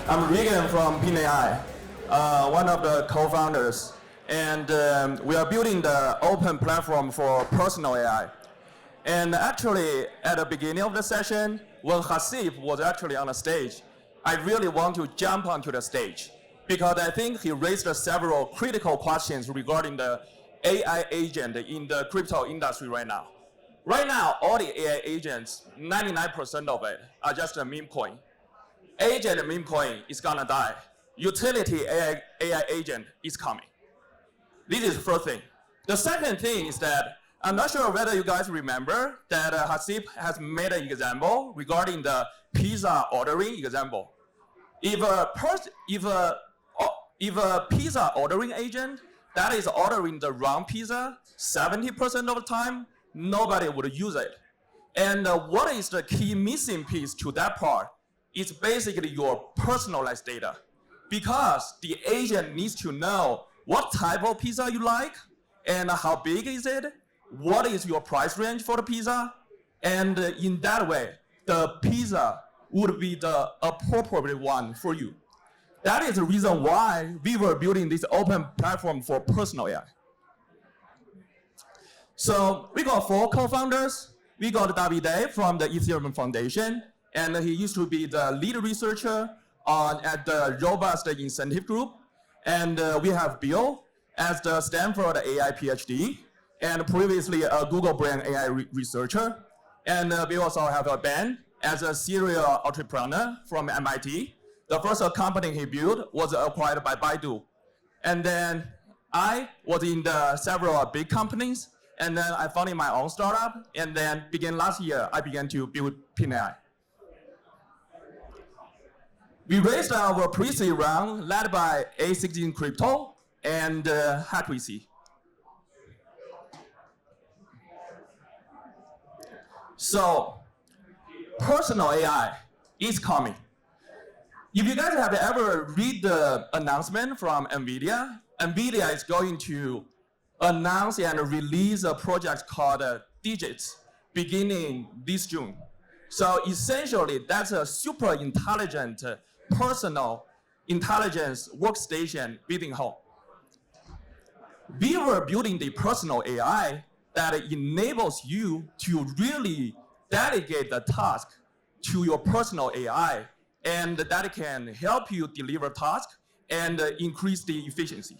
I'm Regan from Peng AI, one of the co-founders. And we are building the open platform for personal AI. And actually, at the beginning of the session, when Hasib was actually on the stage, I really want to jump onto the stage because I think he raised several critical questions regarding the AI agent in the crypto industry right now. Right now, all the AI agents, 99% of it are just a meme coin. Agent meme coin is gonna die. Utility AI agent is coming. This is the first thing. The second thing is that I'm not sure whether you guys remember that Hasib has made an example regarding the pizza ordering example. If a pizza ordering agent that is ordering the wrong pizza 70% of the time, nobody would use it. And what is the key missing piece to that part? It's basically your personalized data. Because the agent needs to know what type of pizza you like, and how big is it, what is your price range for the pizza, and in that way, the pizza would be the appropriate one for you. That is the reason why we were building this open platform for personal AI. So we got 4 co-founders. We got Davide from the Ethereum Foundation, and he used to be the lead researcher at the Robust Incentive Group. And we have Bill as the Stanford AI PhD, and previously a Google Brain AI researcher. And we also have Ben as a serial entrepreneur from MIT. The first company he built was acquired by Baidu. And then I was in several big companies, and then I founded my own startup, and then last year, I began to build Peng AI. We raised our pre-seed round led by A16 Crypto and HackVC. So, personal AI is coming. If you guys have ever read the announcement from NVIDIA, NVIDIA is going to announce and release a project called Digits beginning this June. So essentially, that's a super intelligent personal intelligence workstation within home. We were building the personal AI that enables you to really delegate the task to your personal AI, and that can help you deliver tasks and increase the efficiency.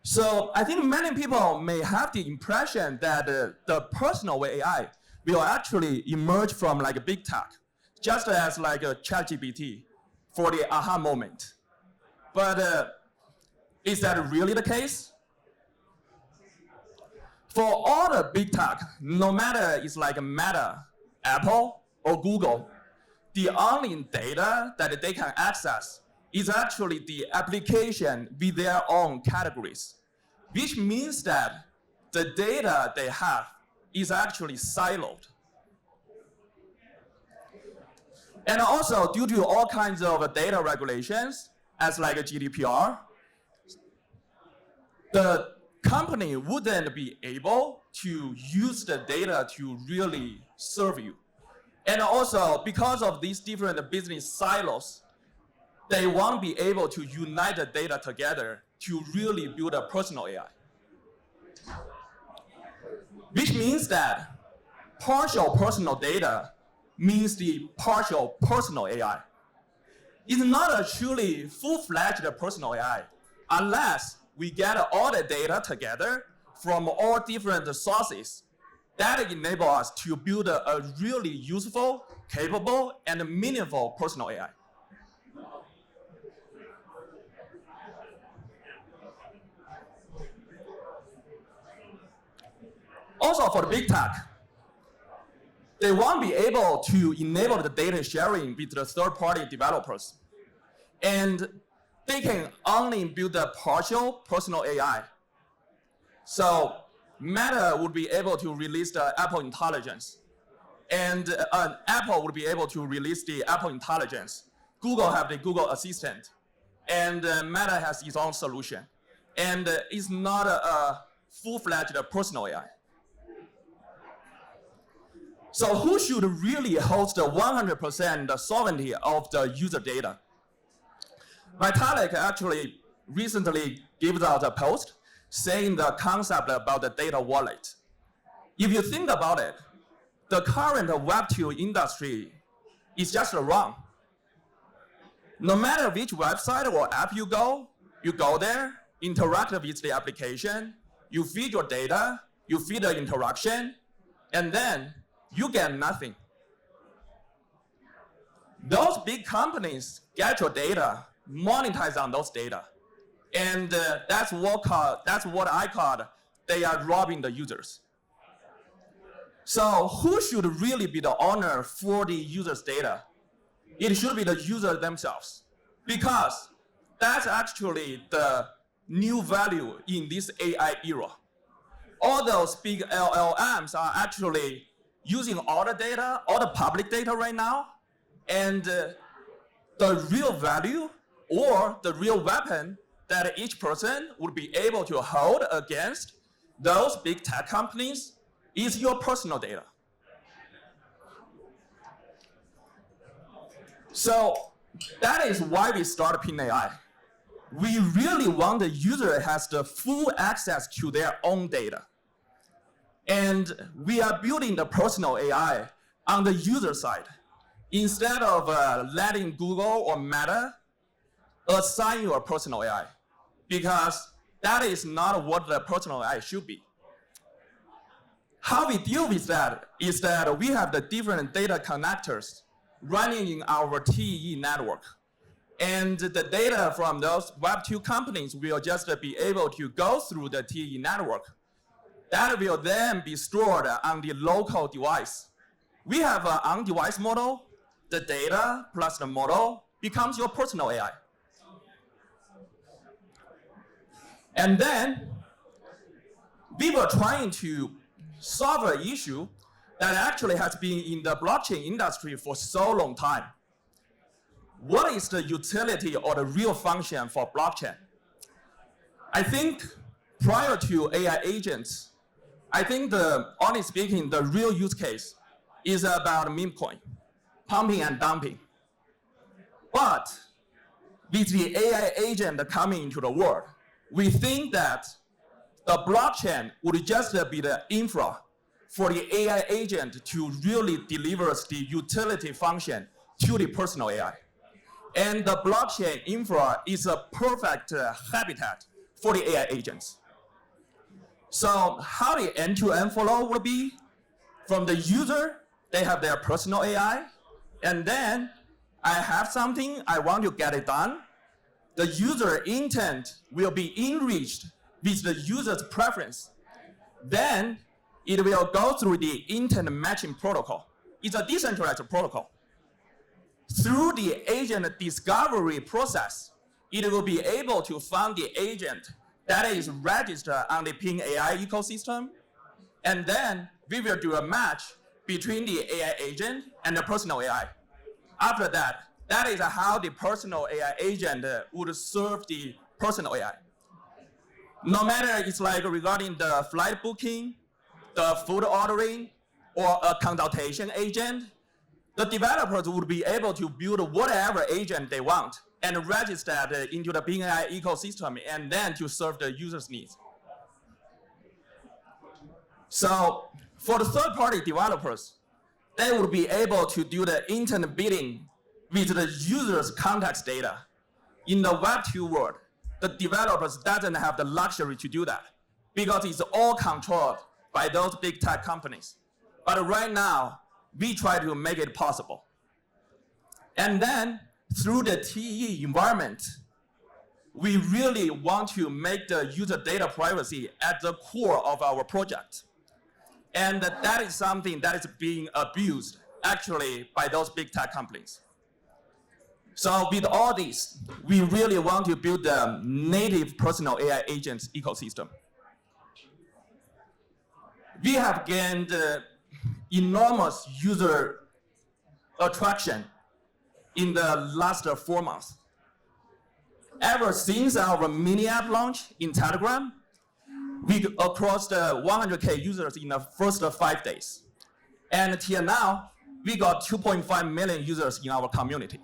So I think many people may have the impression that the personal AI will actually emerge from like a big tech, just as like a ChatGPT for the aha moment. But is that really the case? For all the big tech, no matter it's like Meta, Apple, or Google, the only data that they can access is actually the application with their own categories, which means that the data they have is actually siloed. And also, due to all kinds of data regulations, as like a GDPR, the company wouldn't be able to use the data to really serve you. And also, because of these different business silos, they won't be able to unite the data together to really build a personal AI. Which means that partial personal data means the partial personal AI. It's not a truly full-fledged personal AI unless we get all the data together from all different sources that enable us to build a really useful, capable, and meaningful personal AI. Also for the big tech, they won't be able to enable the data sharing with the third-party developers. And they can only build a partial personal AI. So Meta would be able to release the Apple Intelligence. And Apple would be able to release the Apple Intelligence. Google have the Google Assistant. And Meta has its own solution. And it's not a full-fledged personal AI. So who should really host the 100% sovereignty of the user data? Vitalik actually recently gave out a post saying the concept about the data wallet. If you think about it, the current Web2 industry is just wrong. No matter which website or app you go there, interact with the application, you feed your data, you feed the interaction, and then you get nothing. Those big companies get your data, monetize on those data, and that's what I call they are robbing the users. So who should really be the owner for the user's data? It should be the user themselves, because that's actually the new value in this AI era. All those big LLMs are actually using all the data, all the public data right now, and the real value or the real weapon that each person would be able to hold against those big tech companies is your personal data. So that is why we started Ping AI. We really want the user has the full access to their own data. And we are building the personal AI on the user side. Instead of letting Google or Meta assign your personal AI, because that is not what the personal AI should be. How we deal with that is that we have the different data connectors running in our TE network. And the data from those Web2 companies will just be able to go through the TE network. That will then be stored on the local device. We have an on-device model. The data plus the model becomes your personal AI. And then we were trying to solve an issue that actually has been in the blockchain industry for so long time. What is the utility or the real function for blockchain? I think prior to AI agents, I think honestly speaking, the real use case is about meme coin, pumping and dumping. But with the AI agent coming into the world, we think that the blockchain would just be the infra for the AI agent to really deliver the utility function to the personal AI. And the blockchain infra is a perfect habitat for the AI agents. So how the end-to-end flow will be, from the user, they have their personal AI, and then I have something, I want to get it done. The user intent will be enriched with the user's preference. Then it will go through the intent matching protocol. It's a decentralized protocol. Through the agent discovery process, it will be able to find the agent that is registered on the Ping AI ecosystem, and then we will do a match between the AI agent and the personal AI. After that, that is how the personal AI agent would serve the personal AI. No matter it's like regarding the flight booking, the food ordering, or a consultation agent, the developers would be able to build whatever agent they want and register it into the Ping AI ecosystem and then to serve the user's needs. So for the third-party developers, they would be able to do the intent bidding with the user's context data. In the Web2 world, the developers doesn't have the luxury to do that because it's all controlled by those big tech companies. But right now, we try to make it possible. And then through the TE environment, we really want to make the user data privacy at the core of our project. And that is something that is being abused actually by those big tech companies. So with all this, we really want to build a native personal AI agents ecosystem. We have gained enormous user attraction in the last 4 months. Ever since our mini app launch in Telegram, we crossed 100K users in the first 5 days. And till now, we got 2.5 million users in our community.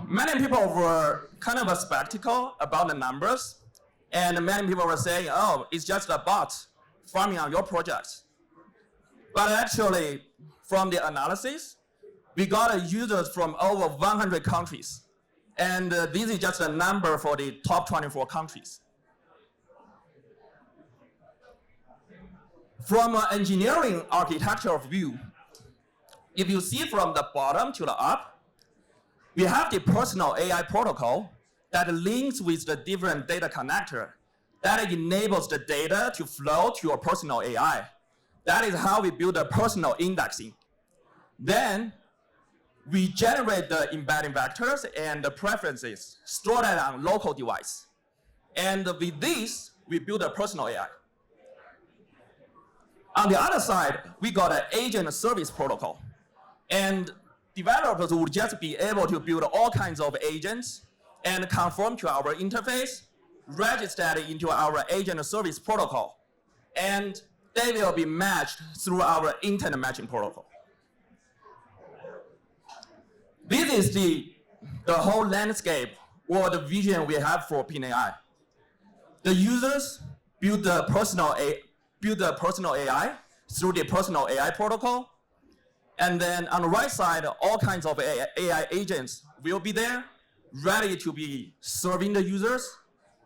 Many people were kind of skeptical about the numbers, and many people were saying, oh, it's just a bot farming on your project. But actually, from the analysis, we got users from over 100 countries. And this is just a number for the top 24 countries. From an engineering architectural view, if you see from the bottom to the up, we have the personal AI protocol that links with the different data connector that enables the data to flow to your personal AI. That is how we build a personal indexing. Then we generate the embedding vectors and the preferences, store that on local device. And with this, we build a personal AI. On the other side, we got an agent service protocol. And developers would just be able to build all kinds of agents and conform to our interface, register it into our agent service protocol, and they will be matched through our intent matching protocol. This is the whole landscape or the vision we have for PinAI. The users build the personal AI through the personal AI protocol. And then on the right side, all kinds of AI agents will be there, ready to be serving the users.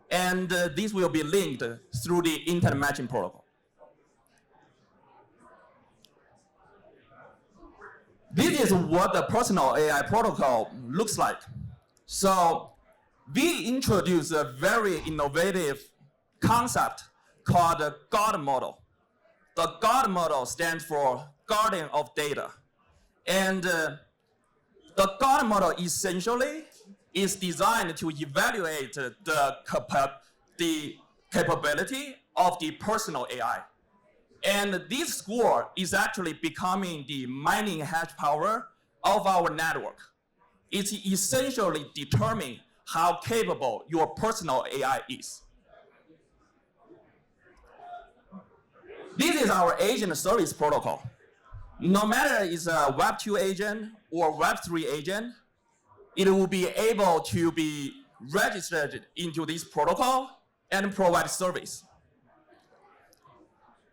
And this will be linked through the intent matching protocol. This is what the personal AI protocol looks like. So we introduced a very innovative concept called the God model. The God model stands for Guardian of Data. And the God model essentially is designed to evaluate the capability of the personal AI. And this score is actually becoming the mining hash power of our network. It's essentially determining how capable your personal AI is. This is our agent service protocol. No matter it's a Web 2 agent or Web 3 agent, it will be able to be registered into this protocol and provide service.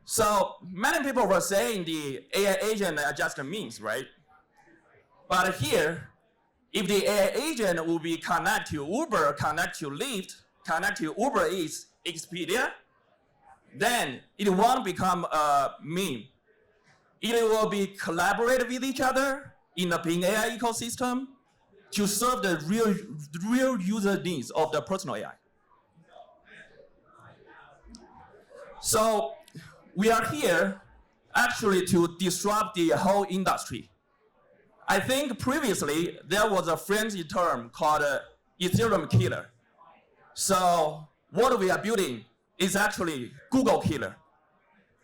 So many people were saying the AI agent are just a means, right? But here, if the AI agent will be connect to Uber, connect to Lyft, connect to Uber Eats, Expedia, then it won't become a meme. It will be collaborate with each other in the Ping AI ecosystem to serve the real user needs of the personal AI. So we are here actually to disrupt the whole industry. I think previously there was a fancy term called Ethereum killer. So what we are building is actually Google killer.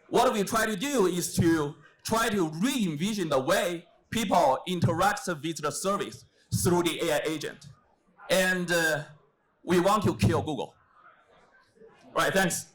What we try to do is to try to re-envision the way people interact with the service through the AI agent. And we want to kill Google. All right, thanks.